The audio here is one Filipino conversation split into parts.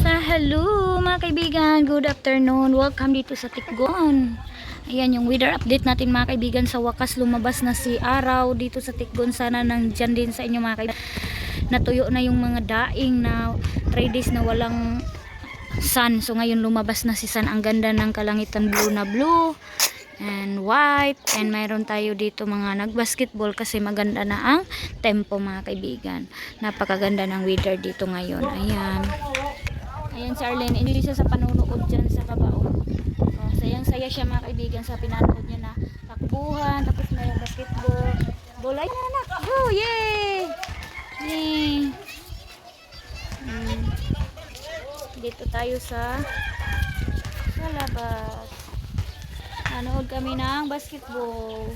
Hello mga kaibigan, good afternoon. Welcome dito sa Tikgon. Ayan yung weather update natin mga kaibigan. Sa wakas lumabas na si araw dito sa Tikgon. Sana nandyan din sa inyo mga kaibigan. Natuyo na yung mga daing na 3 days na walang sun. So ngayon lumabas na si sun. Ang ganda ng kalangitan, blue na blue and white, and mayroon tayo dito mga nagbasketball kasi maganda na ang tempo mga kaibigan. Napakaganda ng weather dito ngayon. Ayan si Arlene, hindi siya sa panunood dyan sa kabaon. Sayang-saya siya mga kaibigan sa pinanood niya na takbuhan, tapos may basketball. Bolay na anak! Oh, yay! Yay! Dito tayo sa labas. Nanood kami ng basketball.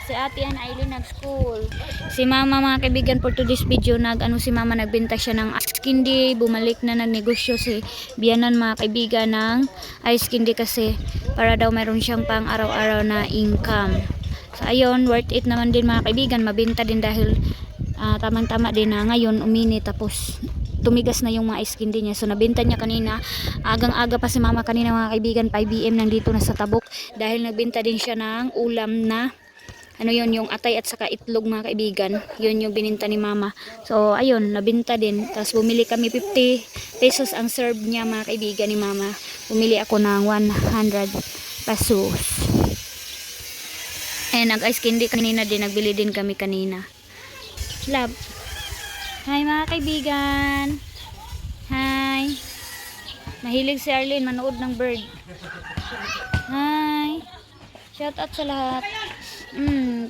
Si Ate Aileen nag-school. Si Mama mga kaibigan, for today's video si Mama nagbenta siya ng ice candy. Bumalik na nagnegosyo si Bianan mga kaibigan ng ice candy kasi para daw meron siyang pang araw-araw na income. So ayun, worth it naman din mga kaibigan. Mabenta din dahil tamang-tama din na ngayon umini tapos tumigas na yung mga ice candy niya. So nabenta niya kanina. Agang-aga pa si Mama kanina mga kaibigan. 5 PM nandito na sa Tabok dahil nagbenta din siya ng ulam na yung atay at saka itlog mga kaibigan. Yun yung bininta ni Mama. So ayun, nabinta din. Tapos bumili kami 50 pesos ang serve niya mga kaibigan ni Mama. Bumili ako ng 100 pesos. And nag-ice candy kanina din. Nagbili din kami kanina. Love. Hi mga kaibigan. Hi. Mahilig si Arlene manood ng bird. Hi. Shout out sa lahat.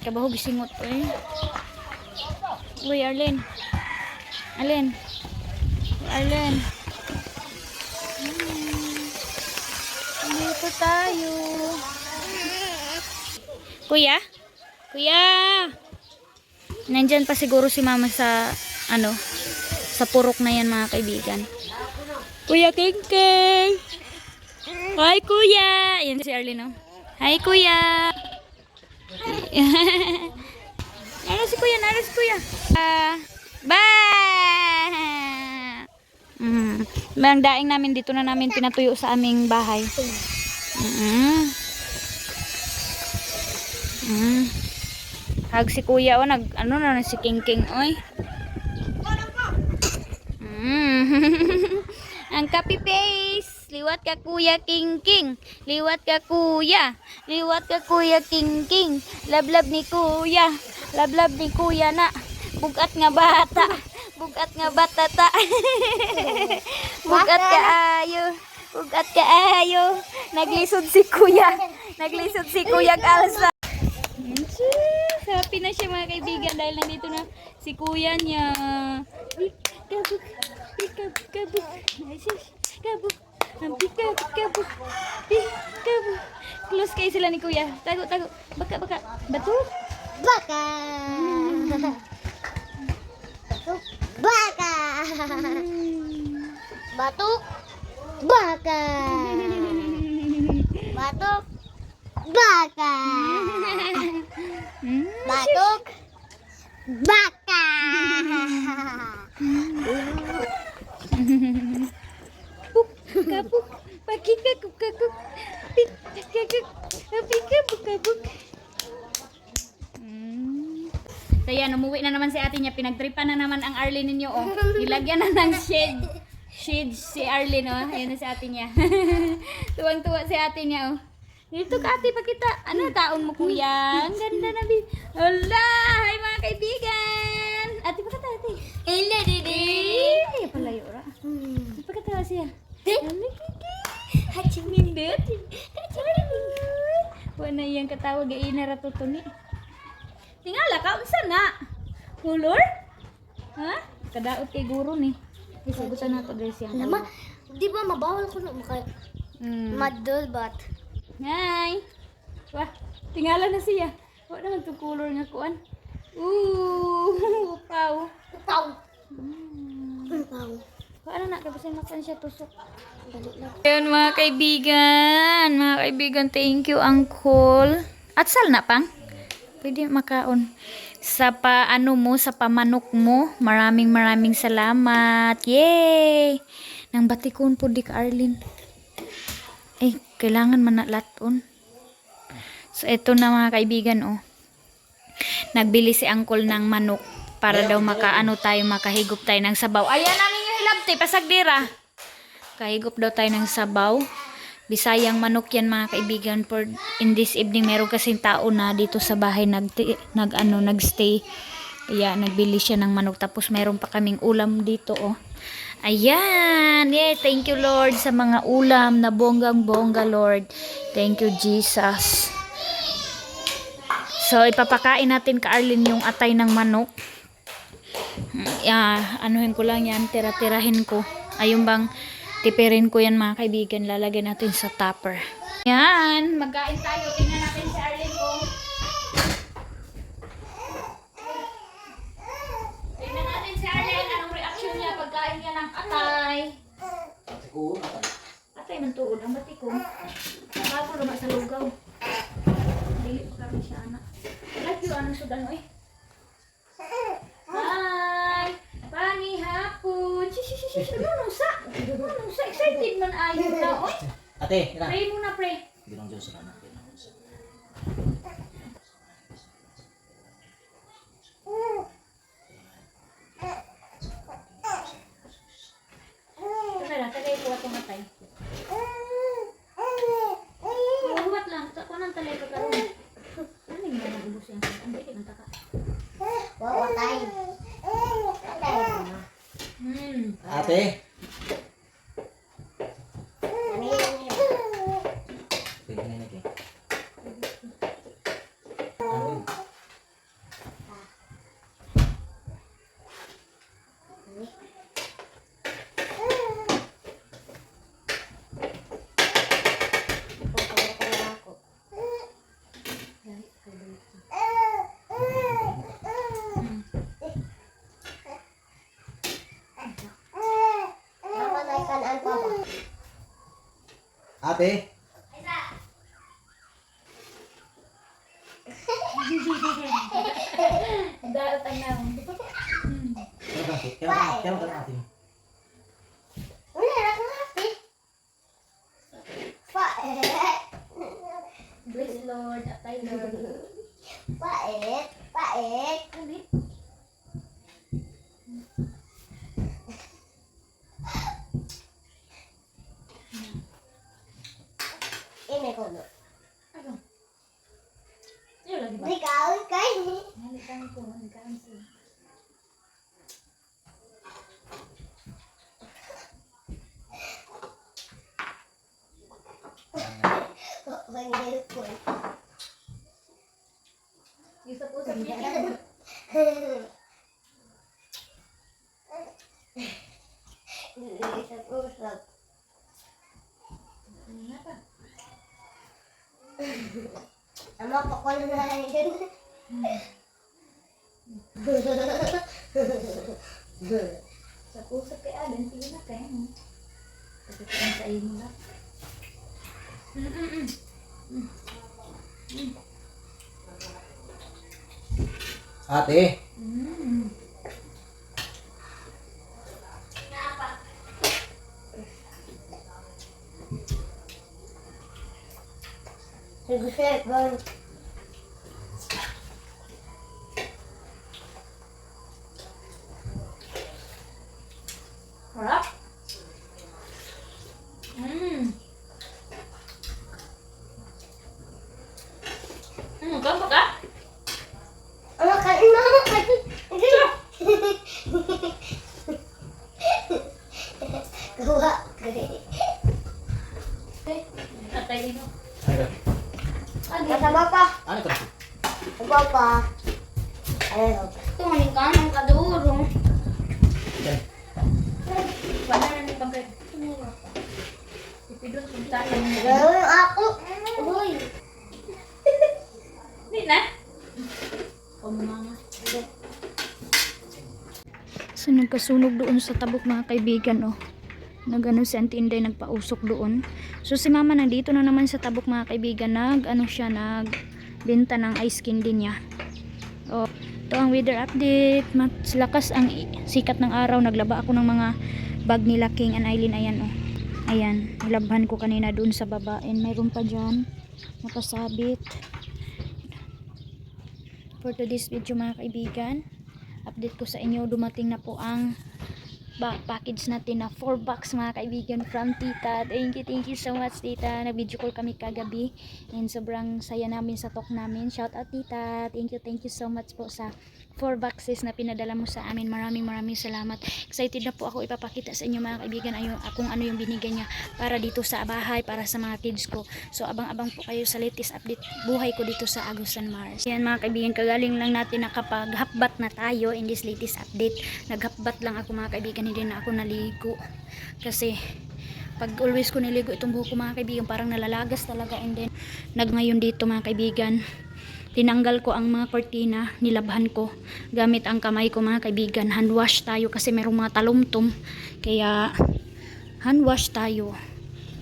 Kabahog singot po eh. Uy, Arlene. Arlene. Arlene. Dito tayo. Kuya? Kuya! Nandyan pa siguro si Mama sa sa purok na yan mga kaibigan. Kuya Kengkeng! Hi Kuya! Ayan si Arlene, oh. Hi Kuya! Naras si Kuya. Bye! Ang daing namin dito na namin pinatuyo sa aming bahay. Hag si Kuya, oh, na si Kingking, oy. Ang copy paste. Liwat ka Kuya Kingking. Liwat ka Kuya. Liwat ka Kuya Kingking. Lablab ni Kuya. Lablab ni Kuya na. Bugat nga bata. Bugat nga bata ta. Bugat ka ayo. Bugat ka ayo. Naglisod si Kuya. Naglisod si Kuya Kalsa. Happy na siya mga kaibigan dahil nandito na si Kuya niya. Kabuk. Kabuk. Kabuk. Kabuk. Close kayo sila ni Kuya. Tago. Baka. Bato? Baka. Baka. Batuk. Baka. Batuk. Baka. Batuk. Baka. Kabuk. Pakikakuk. Pikakuk. So yan, umuwi na naman si ate niya. Pinagtripan na naman ang Arlene ninyo, oh. Nilagyan na ng shade si Arlene, oh. Ayan na si ate niya. Tuwang-tuwa si ate niya, oh. Dito ka ate, pakita. Ano taon mo Kuya? Ang ganda na bin. Hala! Hi mga kaibigan! Ate, pakita ate. Hello, Didi. Ay, palayo ra. Pakita siya. Hello, Hachimindot. Wala yang katawag ay naratutuni. Tingala ka unsa na? Hulor? Ha? Kadaot kay guro ni. Isagutan nato guys yang. Lama, di ba mabawal ko na madol bat? Hi. Wah, tingala na siya. Wala naman itong color nga kuan. Upaw. Upaw. Paano na kapag makan siya tusok. Ayun mga kaibigan, thank you uncle. At sal na pang? Pwede makaon. Sa sa pamanok mo, maraming salamat. Yay! Nang batikon po di ka Arlene. Kailangan man na laton. So, ito na mga kaibigan, oh. Nagbili si Uncle ng manok para daw makahigop tayo ng sabaw. Ayan na ninyo hilabti, pasagdira. Kahigop daw tayo ng sabaw. Bisayang manok yan mga kaibigan. For in this evening, meron kasing tao na dito sa bahay nagstay. Ayan, nagbili siya ng manok. Tapos meron pa kaming ulam dito, oh. Ayan. Yeah, thank you Lord sa mga ulam na bonggang-bongga, Lord. Thank you Jesus. So, ipapakain natin ka Arlene yung atay ng manok. Anuhin ko lang yan, tira-tirahin ko. Ayun bang, tipirin ko yan mga kaibigan. Lalagyan natin sa tupper. Yan, magkain tayo. Tingnan natin si Arlene ko. Tingnan natin si Arlene. Anong reaction niya pagkain niya ng atay? Atay man tuod. Ang batikon. Bago lumak sa lugaw. Dili pa kami siya anak. Like you, anong sudan mo eh? Hi! Pani hapon! Anong sa? Excited man ayaw na, oy! Ate, ina. Pray muna, pray. Ginong Diyos na natin. Ito na lang, tagay po atong atay. Huwat lang, ako nang talay ka karoon. Ano yung mga ubos yan? Ang bitin ang taka. Wow, tay. Ate, tingnan natin. Ate, Dahil tanaw. kailan ka natin? Bless Lord, atay Lord. Pait. Ulit. Ini ko no. Ano? Yun lagi ba? Di ka kay. Nalikan ko, nalikan siya. Panggil ko. Usap-usap niya. Usap-usap. Ano pa? Ama ko ko na yun. Usap-usap kay Aden, sige na kayo. Pagkakaan sa iyo na. Ate, Sige, bang. Harap? Kamu ka? Ano kain mo? Gawa. Atay dito. Kasama pa. ano ka? Gawa pa. Ayun. Tumanin ka ng kadurong. Wala na ni bagay. Ipidon kung tayo. Gawin ako. Uy. Hindi na. Mama. So nagkasunog doon sa tabok mga kaibigan, oh. Nagano si Auntie Inday nagpausok doon. So si Mama nandito na naman sa tabok mga kaibigan, nagbenta ng ice candy niya. Oh, ito ang weather update. Mas lakas ang sikat ng araw. Naglaba ako ng mga bag nila King and Eileen. Ayan oh. Ayan, nilabhan ko kanina doon sa baba. And mayroon pa dyan nakasabit. For today's video mga kaibigan, update ko sa inyo, dumating na po ang package natin na 4 box mga kaibigan from tita. Thank you so much tita. Nag-video call kami kagabi and sobrang saya namin sa talk namin. Shout out tita. Thank you so much po sa 4 boxes na pinadala mo sa amin. Maraming salamat. Excited na po ako ipapakita sa inyo mga kaibigan kung ano yung binigay niya para dito sa bahay, para sa mga kids ko. So abang-abang po kayo sa latest update buhay ko dito sa Agusan Mars. Yan mga kaibigan, kagaling lang natin nakapag-hapbat na tayo in this latest update. Naghapbat lang ako mga kaibigan, hindi na ako naligo kasi pag always ko niligo itong buhok ko mga kaibigan parang nalalagas talaga. And then ngayon dito mga kaibigan, tinanggal ko ang mga kortina, nilabhan ko gamit ang kamay ko mga kaibigan. Hand wash tayo kasi merong mga talumtom, kaya hand wash tayo.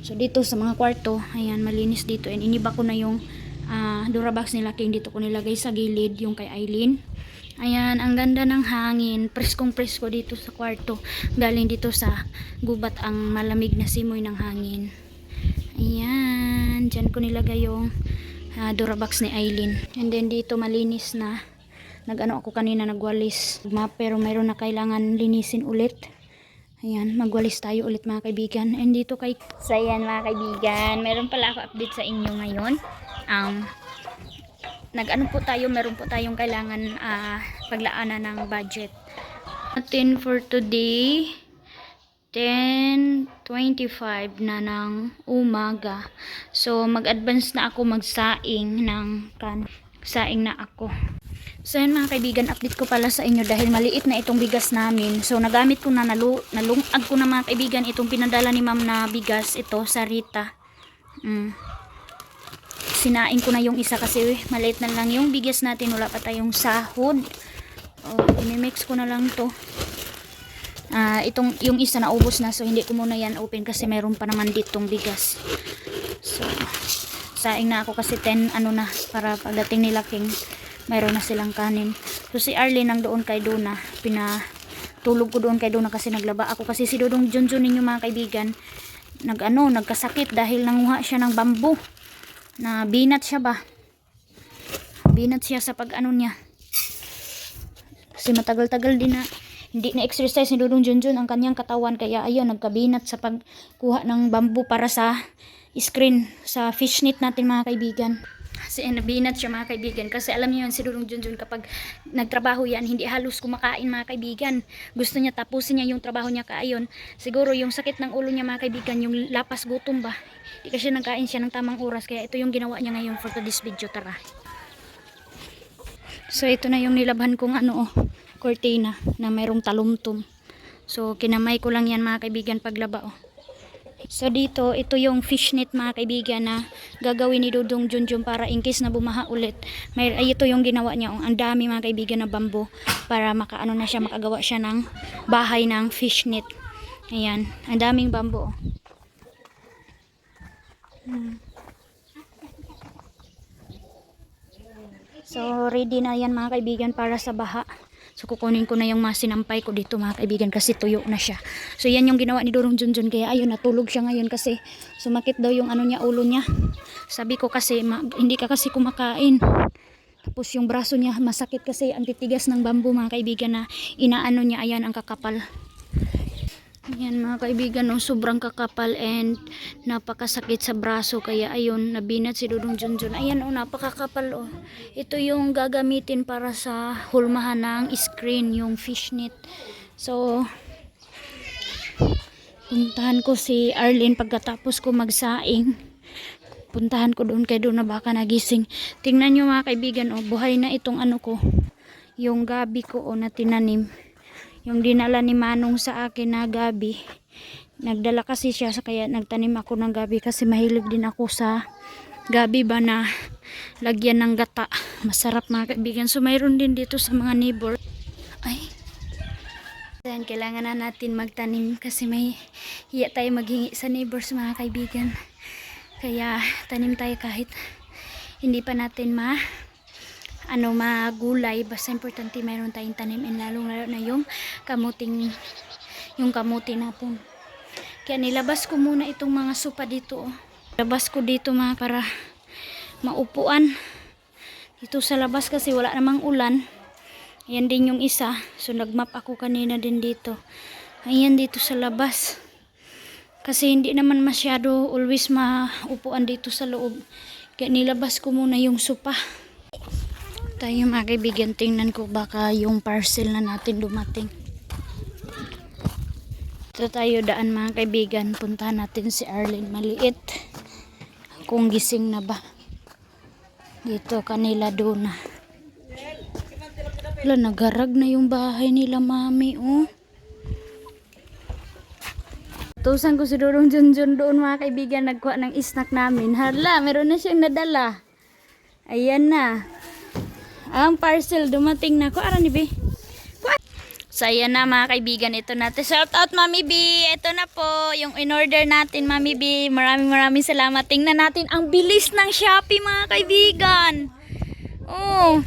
So dito sa mga kwarto, ayan, malinis dito. And iniba ko na yung Durabox nila King, dito ko nilagay sa gilid yung kay Eileen. Ayan, ang ganda ng hangin, preskong presko dito sa kwarto, galing dito sa gubat ang malamig na simoy ng hangin. Ayan, dyan ko nilagay yung Durabox ni Eileen. And then dito malinis na, nag-ano ako kanina, nagwalis pero mayroon na kailangan linisin ulit. Ayan, magwalis tayo ulit mga kaibigan. And dito kay so ayan mga kaibigan, meron pala ako update sa inyo ngayon. Nag-ano po tayo, meron po tayong kailangan paglaanan ng budget natin for today. 10:25 na ng umaga. So mag-advance na ako magsaing ng saing na ako. So yun mga kaibigan, update ko pala sa inyo dahil maliit na itong bigas namin. So nagamit ko na, nalungag ko na mga kaibigan itong pinadala ni ma'am na bigas, ito sa Rita. Sinaing ko na yung isa kasi maliit na lang yung bigas natin, wala pa tayong sahod. Imimix ko na lang to. Yung isa na ubos na, so hindi ko muna yan open kasi meron pa naman ditong bigas. So saing na ako kasi 10 na para pagdating nila King mayroon na silang kanin. So si Arlene nang doon kay Duna, pinatulog ko doon kay Duna kasi naglaba ako kasi si Dudong Junjun ninyo mga kaibigan nagkasakit dahil nanguha siya ng bamboo. Na binat siya ba? Binat siya sa pag-ano niya. Kasi matagal-tagal din na hindi na exercise ni Dudong Junjun ang kanyang katawan, kaya ayun, nagkabinat sa pagkuha ng bamboo para sa screen, sa fishnet natin mga kaibigan. Kasi nabinat siya mga kaibigan kasi alam niyo yun, si Dudong Junjun kapag nagtrabaho yan, hindi halos kumakain mga kaibigan. Gusto niya tapusin niya yung trabaho niya kaayon. Siguro yung sakit ng ulo niya mga kaibigan, yung lapas gutom ba, hindi kasi nagkain siya ng tamang oras, kaya ito yung ginawa niya ngayon for this video. Tara. So ito na yung nilabhan kong kortina na mayroong talumtom. So kinamay ko lang yan mga kaibigan paglaba. So dito, ito yung fishnet mga kaibigan na gagawin ni Dudong Junjun para in case na bumaha ulit. Ito yung ginawa niya. Ang dami mga kaibigan na bamboo para makagawa siya ng bahay ng fishnet. Ayan, ang daming bamboo. So ready na yan mga kaibigan para sa baha. So kukunin ko na yung sinampay ko dito mga kaibigan kasi tuyo na siya. So yan yung ginawa ni Dudong Junjun, kaya ayun, natulog siya ngayon kasi sumakit daw yung ulo niya. Sabi ko kasi hindi ka kasi kumakain. Tapos yung braso niya masakit kasi ang titigas ng bamboo mga kaibigan na inaano niya. Ayan ang kakapal. Ayan mga kaibigan, sobrang kakapal and napakasakit sa braso, kaya ayun, nabinat si Dudong Junjun. Ayan napakakapal. Ito yung gagamitin para sa hulmahan ng screen, yung fishnet. So puntahan ko si Arlene pagkatapos ko magsaing. Puntahan ko doon kay Duna, baka nagising. Tingnan nyo mga kaibigan, buhay na itong ko, yung gabi ko na tinanim. Yung dinala ni Manong sa akin na gabi. Nagdala kasi siya, kaya nagtanim ako ng gabi kasi mahilig din ako sa gabi ba na lagyan ng gata. Masarap mga kaibigan. So mayroon din dito sa mga neighbor. Then kailangan na natin magtanim kasi may hiya tayo maghingi sa neighbors mga kaibigan. Kaya tanim tayo kahit hindi pa natin magulay, basta importante mayroon tayong tanim, and lalo na yung yung kamuti natin. Kaya nilabas ko muna itong mga sopa dito. Oh. Labas ko dito mga para maupuan. Dito sa labas kasi wala namang ulan. Ayan din yung isa. So nagmap ako kanina din dito. Ayan dito sa labas. Kasi hindi naman masyado always maupuan dito sa loob. Kaya nilabas ko muna yung sopa. Tayo mga kaibigan, tingnan ko baka yung parcel na natin dumating. Ito tayo daan mga kaibigan. Puntahan natin si Arlene maliit. Kung gising na ba. Dito kanila doon na. Wala, nagarag na yung bahay nila mami. Oh. Tusan ko si Dudong Junjun doon mga kaibigan. Nagkuha ng snack namin. Hala, meron na siyang nadala. Ayan na. Ang parcel dumating na. Kuha ni Bi. So ayan na mga kaibigan. Ito natin. Shout out Mami B. Ito na po yung in-order natin Mami B. Maraming salamat. Tingnan natin ang bilis ng Shopee mga kaibigan. Oh.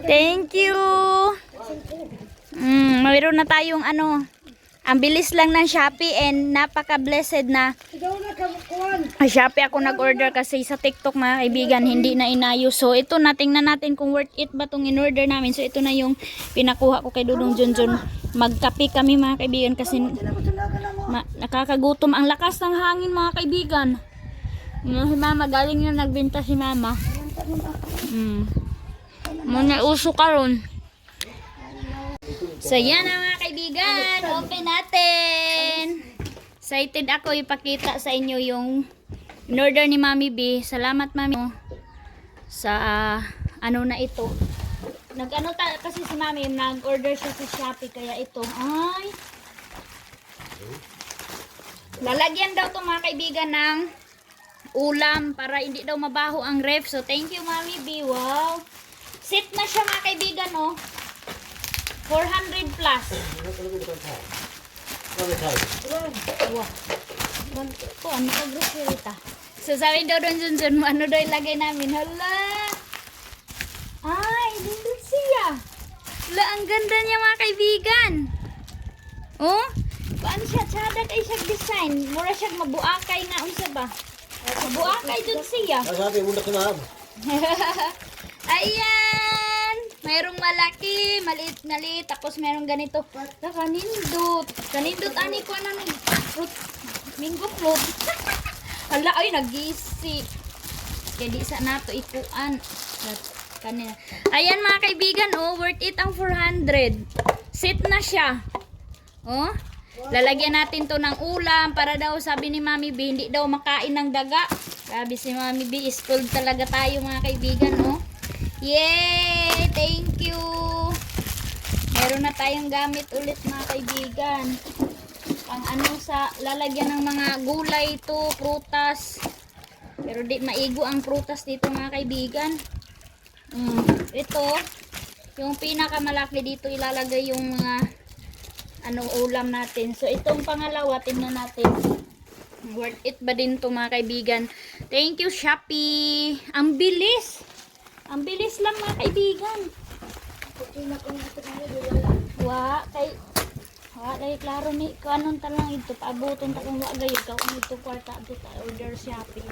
Thank you. Mayroon na tayong ano. Ang bilis lang ng Shopee and napaka-blessed na Shopee ako nag-order kasi sa TikTok mga kaibigan hindi na inayos. So ito na, tingnan natin kung worth it ba itong in-order namin. So ito na yung pinakuha ko kay Dudong Junjun. Magkape kami mga kaibigan kasi nakakagutom. Ang lakas ng hangin mga kaibigan. Si Mama, galing na nagbenta si Mama. Muna uso ka ron. So yan na mga kaibigan, open natin. Excited ako ipakita sa inyo yung in-order ni Mami B. Salamat Mami sa ano na ito. Nag-ano kasi si Mami, nag-order siya sa Shopee kaya ito ay lalagyan daw to mga kaibigan ng ulam para hindi daw mabaho ang ref. So thank you Mami B. Wow. Sit na siya mga kaibigan oh. 400 plus. Ko, ano ka grocery ta? So sabi daw doon Junjun, ano daw ilagay namin? Hala! Ay, dito siya. Hala, ang ganda niya mga kaibigan. Oh? Paano siya? Tsada kayo siya design. Mura siya mabuakay nga. Unsa ba? Mabuakay dun siya. Ayan! Mayroong malaki, maliit, tapos mayroong ganito. Kanindot. Kanindot, ani ko na ng fruit. Mingo fruit. Hala, ay, nag-isi. Kaya di sa nato ikuan. Kanina. Ayan mga kaibigan, oh, worth it ang 400. Sit na siya. Oh, lalagyan natin to ng ulam para daw sabi ni Mami B, hindi daw makain ng daga. Sabi si Mami B, spoiled talaga tayo mga kaibigan, oh. Yay! Thank you! Meron na tayong gamit ulit mga kaibigan. Pang ano sa lalagyan ng mga gulay to, prutas. Pero di maigo ang prutas dito mga kaibigan. Ito, yung pinakamalaki dito ilalagay yung mga ano ulam natin. So itong pangalawa, tingnan natin. Worth it ba din to mga kaibigan? Thank you Shopee! Ang bilis! Ang bilis lang mga kaibigan. Kay klaro ni kanon ta lang ito paabuton ta kung wa gayud ka kung ito kwarta dito order Shopee.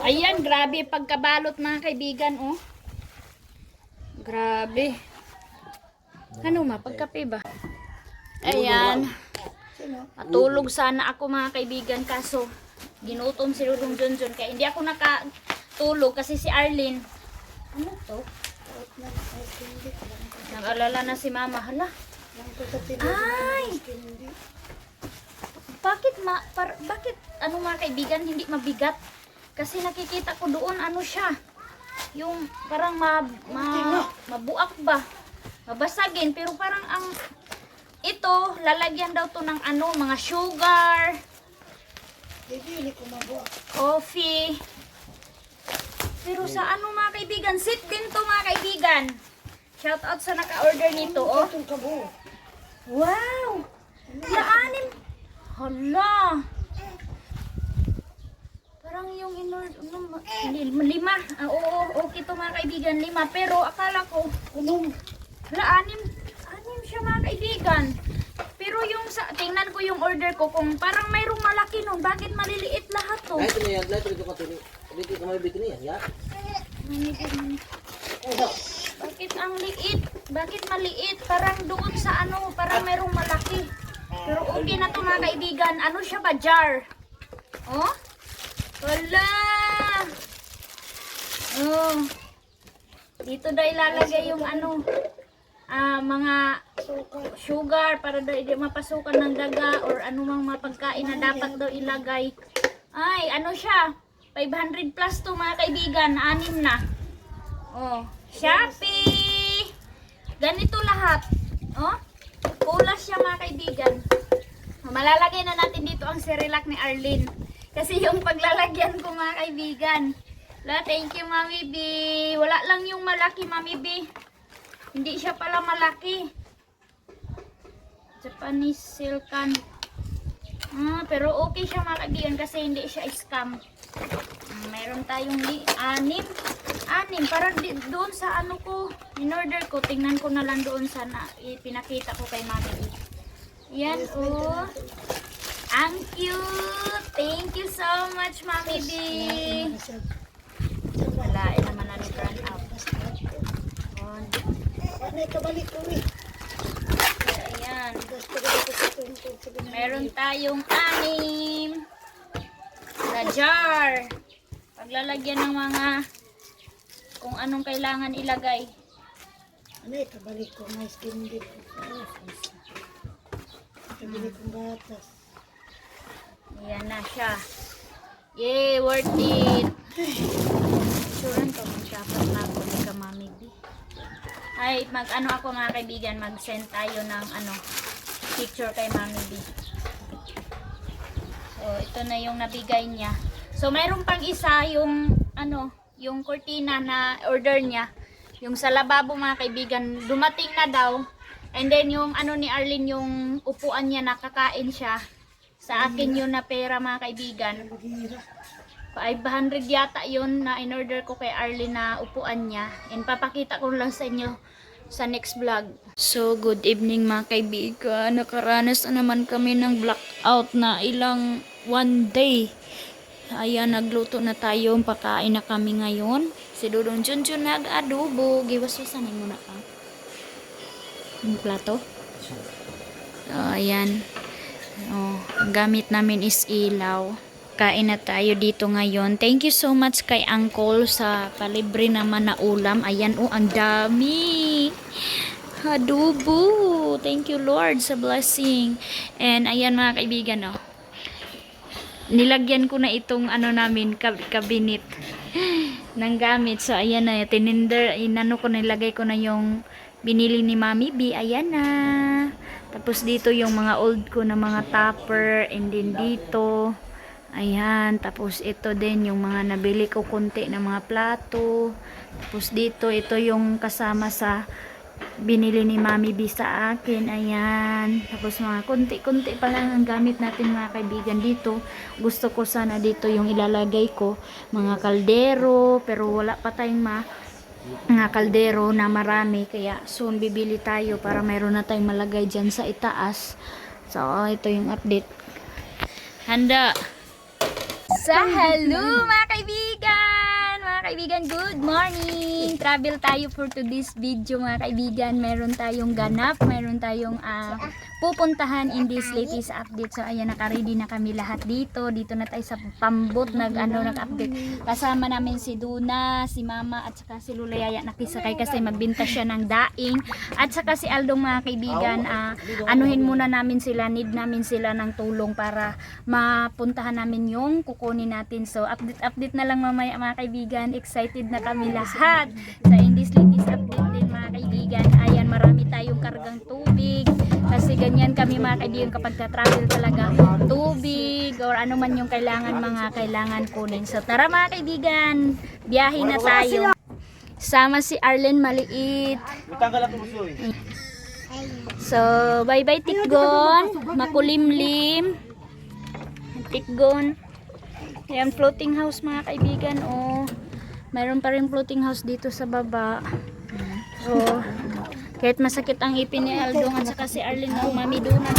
Ayan, grabe pagkabalot mga kaibigan oh. Grabe. Ano ma pagkape ba? Ayan. Matulog sana ako mga kaibigan kaso ginutom si Dudong Junjun kaya hindi ako nakatulog kasi si Arlene. Ano to? Nag-alala na si Mama. Hala. Ay! Bakit ano mga kaibigan hindi mabigat? Kasi nakikita ko doon ano siya. Yung parang mabuak ba? Mabasagin pero parang ang ito lalagyan daw to ng ano mga sugar. Coffee. Pero sa ano mga kaibigan, sit din to mga kaibigan. Shout out sa naka-order nito, oh. Wow! Laanin. Hala. Parang yung lima. Oo, okay to mga kaibigan, 5. Pero akala ko, anim siya mga kaibigan. Pero yung tingnan ko yung order ko kung parang mayroong malaki nun. Bakit maliliit lahat to? Ay, ito na yan. Ito ka tuloy. Dito ka may bitin yan. Ya. Bakit ang liit? Bakit maliit? Parang doon sa ano, parang mayroong malaki. Pero okay na to mga kaibigan. Ano siya ba? Jar. Oh? Wala. Oh. Dito daw ilalagay yung ano, mga sugar para daw hindi mapasukan ng daga or anumang mga pagkain na dapat daw ilagay. Ay, ano siya? 500 plus to mga kaibigan. 6 na. Oh, Shopee! Ganito lahat. Oh, kulas siya mga kaibigan. Malalagay na natin dito ang Cerelac ni Arlene. Kasi yung paglalagyan ko mga kaibigan. Thank you Mami B. Wala lang yung malaki Mami B. Hindi siya pala malaki. Japanese silkan. Pero okay siya mga kaibigan kasi hindi siya scam. Mayroon tayong 6. Parang doon sa ano ko, in-order ko. Tingnan ko na lang doon sa pinakita ko kay Mami B. Yan oh. Ang cute. Thank you so much Mami B. Wala, naman na ni-run out. Ayan. Meron tayong 6 na jar. Paglalagyan ng mga kung anong kailangan ilagay. Ano ito? Balik ko. May skin dip. Balik kong gatas. Ayan na siya. Yay! Worth it! Suran ko dapat na ako ni Mami B. Ay, mag-ano ako mga kaibigan, mag-send tayo ng ano, picture kay Mami B. So, ito na yung nabigay niya. So, mayroon pang isa yung, ano, yung cortina na order niya. Yung sa lababo mga kaibigan, dumating na daw. And then yung ano ni Arlene, yung upuan niya, nakakain siya. Sa akin yun na pera mga kaibigan. 500 yata yun na in-order ko kay Arlene na upuan niya. And papakita ko lang sa inyo sa next vlog. So, good evening mga kaibigan. Nakaranas na naman kami ng blackout na ilang one day. Ayan, nagluto na tayo. Pakain na kami ngayon. Si Dudong Junjun nag-adobo. Giwas-wasanin muna ka. Yung plato. So, ayan. Oh, ang gamit namin is ilaw. Kain na tayo dito ngayon. Thank you so much kay Uncle sa palibre naman na ulam. Ayan, oh, ang dami. Adobo. Thank you Lord sa blessing. And ayan mga kaibigan, oh. Nilagyan ko na itong ano namin, cabinet ng gamit. So, ayan na, tininder, inano ko, nilagay ko na yung binili ni Mami B. Ayan na. Tapos dito yung mga old ko na mga topper. And then dito, ayan. Tapos ito din yung mga nabili ko konti na mga plato. Tapos dito, ito yung kasama sa binili ni Mami B sa akin. Ayan. Tapos mga konti-konti pa lang ang gamit natin mga kaibigan dito. Gusto ko sana dito yung ilalagay ko. Mga kaldero. Pero wala pa tayong mga kaldero na marami. Kaya soon bibili tayo para mayroon na tayong malagay dyan sa itaas. So, ito yung update. Handa. Sa hello mga kaibigan! Mga kaibigan, good morning! Travel tayo for today's video mga kaibigan. Meron tayong ganap, meron tayong pupuntahan in this latest update. So ayan, naka-ready na kami lahat dito. Dito na tayo sa Pambot nag-update. Kasama namin si Duna, si Mama at saka si Lulayaya nakisakay kasi magbinta siya ng daing. At saka si Aldong mga kaibigan, anuhin muna namin sila, need namin sila ng tulong para mapuntahan namin yung kukunin natin. So update na lang mamaya mga kaibigan. Excited na kami lahat. So in this latest update din mga kaibigan, ayan, marami tayong kargang tubig. Kasi ganyan kami mga kaibigan kapag travel talaga, tubig or ano man yung mga kailangan kunin. So tara mga kaibigan, biyahe na tayo. Sama si Arlene maliit. So bye bye Tikgon, makulimlim. Tikgon. Ayan, floating house mga kaibigan. Oh, mayroon pa rin floating house dito sa baba. So kahit masakit ang ipin ni Aldong at saka si Arlene, Mami Duna,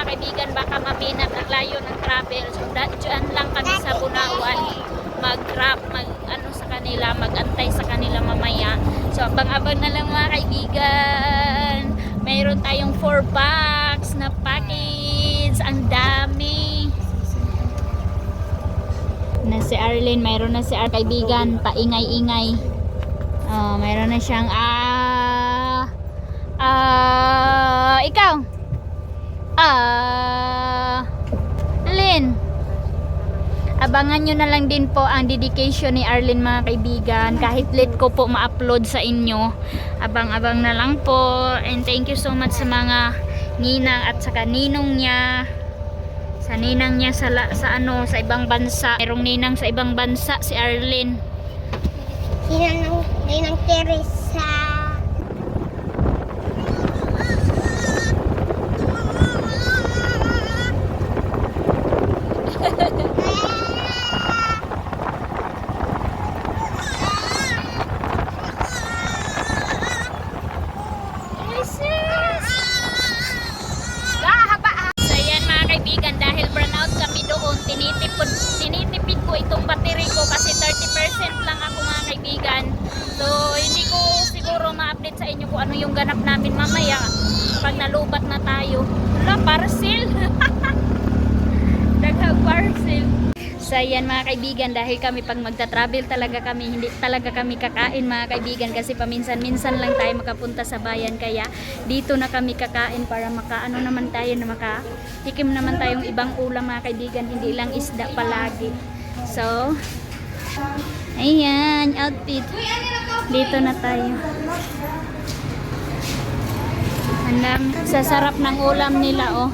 kaibigan, baka maminat ang layo ng travel. So, dyan lang kami sa Bunawan. Ano sa kanila, magantay sa kanila mamaya. So, abang-abang na lang mga kaibigan. Mayroon tayong 4 packs na package. Ang dami. Na si Arlene, mayroon na si kaibigan, paingay-ingay. Oh, mayroon na siyang ikaw. Lynn. Abangan nyo na lang din po ang dedication ni Arlene mga kaibigan. Kahit late ko po ma-upload sa inyo. Abang-abang na lang po. And thank you so much sa mga ninang at saka ninong niya. Sa ninang niya sa ibang bansa. Merong ninang sa ibang bansa si Arlene. Ninang Teresa. So yan mga kaibigan, dahil burnout kami doon, tinitipid ko itong battery ko kasi 30% lang ako mga kaibigan. So hindi ko siguro ma-update sa inyo kung ano yung ganap namin mamaya pag nalubat na tayo. Wala, parcel. Daghang parcel. So yan mga kaibigan, dahil kami pag magta-travel talaga kami, hindi talaga kami kakain mga kaibigan kasi paminsan-minsan lang tayo makapunta sa bayan, kaya dito na kami kakain para makaano naman tayo, na makatikim naman tayong ibang ulam mga kaibigan, hindi lang isda palagi. So ayan, outfit. Dito na tayo. Andam, sa sarap ng ulam nila oh.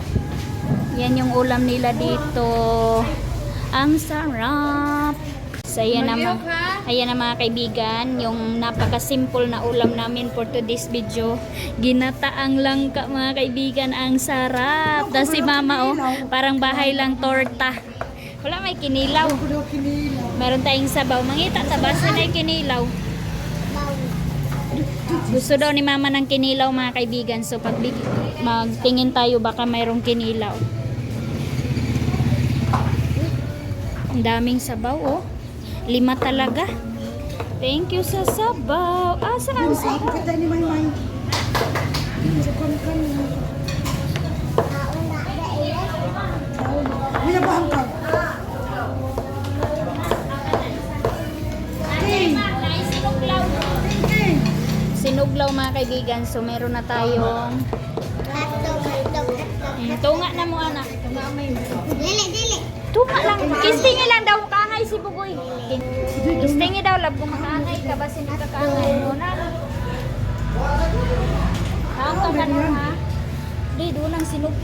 Yan yung ulam nila dito. Ang sarap. So ayan naman, ayan na mga kaibigan, yung napaka-simple na ulam namin for today's video. Ginataang langka mga kaibigan, ang sarap. Tapos si mama oh, parang bahay lang torta. Wala, may kinilaw. Meron tayong sabaw. Mangita, tabasan na yung kinilaw. Gusto daw ni mama ng kinilaw mga kaibigan. So pag magtingin tayo, baka mayroong kinilaw. Ang daming sabaw oh. 5 talaga. Thank you sa sabaw. Saan sabaw? Sinuglaw mga kaibigan. So meron na tayong tunga na mo anak. Dili. Tunga lang. Kistingi lang daw kaangay si Bugoy. Kistingi daw lab kung makaangay ka ba sino kakaangay mo na. Kaang ka na ha. Di doon ang sinug.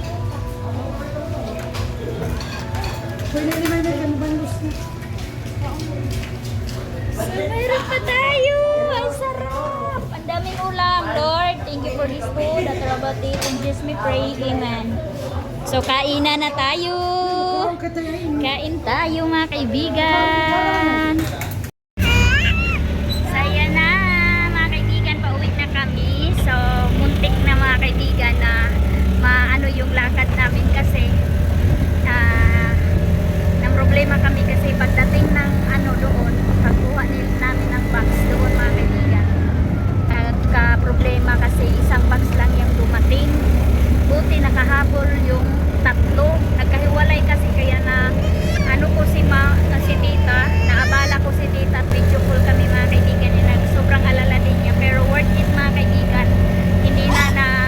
So, mayroon pa tayo. Ang sarap. Ang daming ulam. Lord, thank you for this food. At about it, and just me pray. Amen. So, kainan na tayo. Kain tayo mga kaibigan. So, ayan na mga kaibigan. Pauwi na kami. So, muntik na mga kaibigan na maano yung lakad namin kasi ng problema kami kasi pagdating ng doon, pagkuha namin ng box doon mga kaibigan, ka-problema kasi isang box lang yung dumating. Buti nakahabol yung 3, nagkahiwalay kasi, kaya na ko si tita, naabala ko si tita at video call kami mga kaibigan, sobrang alala din niya, pero worth it mga kaibigan. Hindi na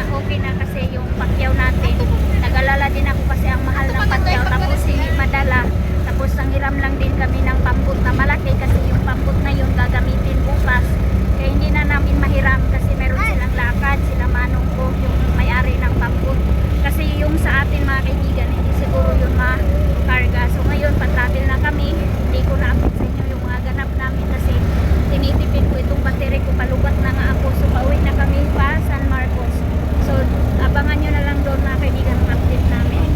okay na kasi yung pakyaw natin. Nag-alala din ako kasi ang mahal ng pakyaw, tapos hindi madala, tapos ang hiram lang din kami ng pamput na malaki kasi yung pamput na yun gagamitin bukas, kaya hindi na namin mahiram kasi meron silang lakad, sila manong ko yung may-ari ng pamput, kasi yung sa atin mga kaibigan hindi siguro yun makarga. So ngayon pa-travel na kami, hindi ko na-upload sa inyo yung mga ganap namin kasi tinitipid ko itong battery ko, palubat na nga ako. So pauwi na kami pa San Marcos. So abangan nyo na lang doon mga kaibigan ang update namin.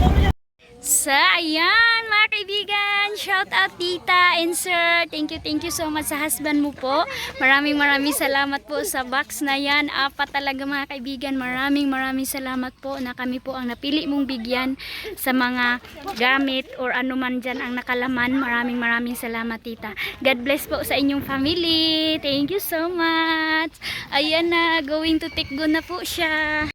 So ayan mga kaibigan, shout out tita and sir. Thank you so much sa husband mo po. Maraming salamat po sa box na yan. Apat talaga mga kaibigan. Maraming salamat po na kami po ang napili mong bigyan sa mga gamit or ano man dyan ang nakalaman. Maraming salamat tita. God bless po sa inyong family. Thank you so much. Ayan na, going to take go na po siya.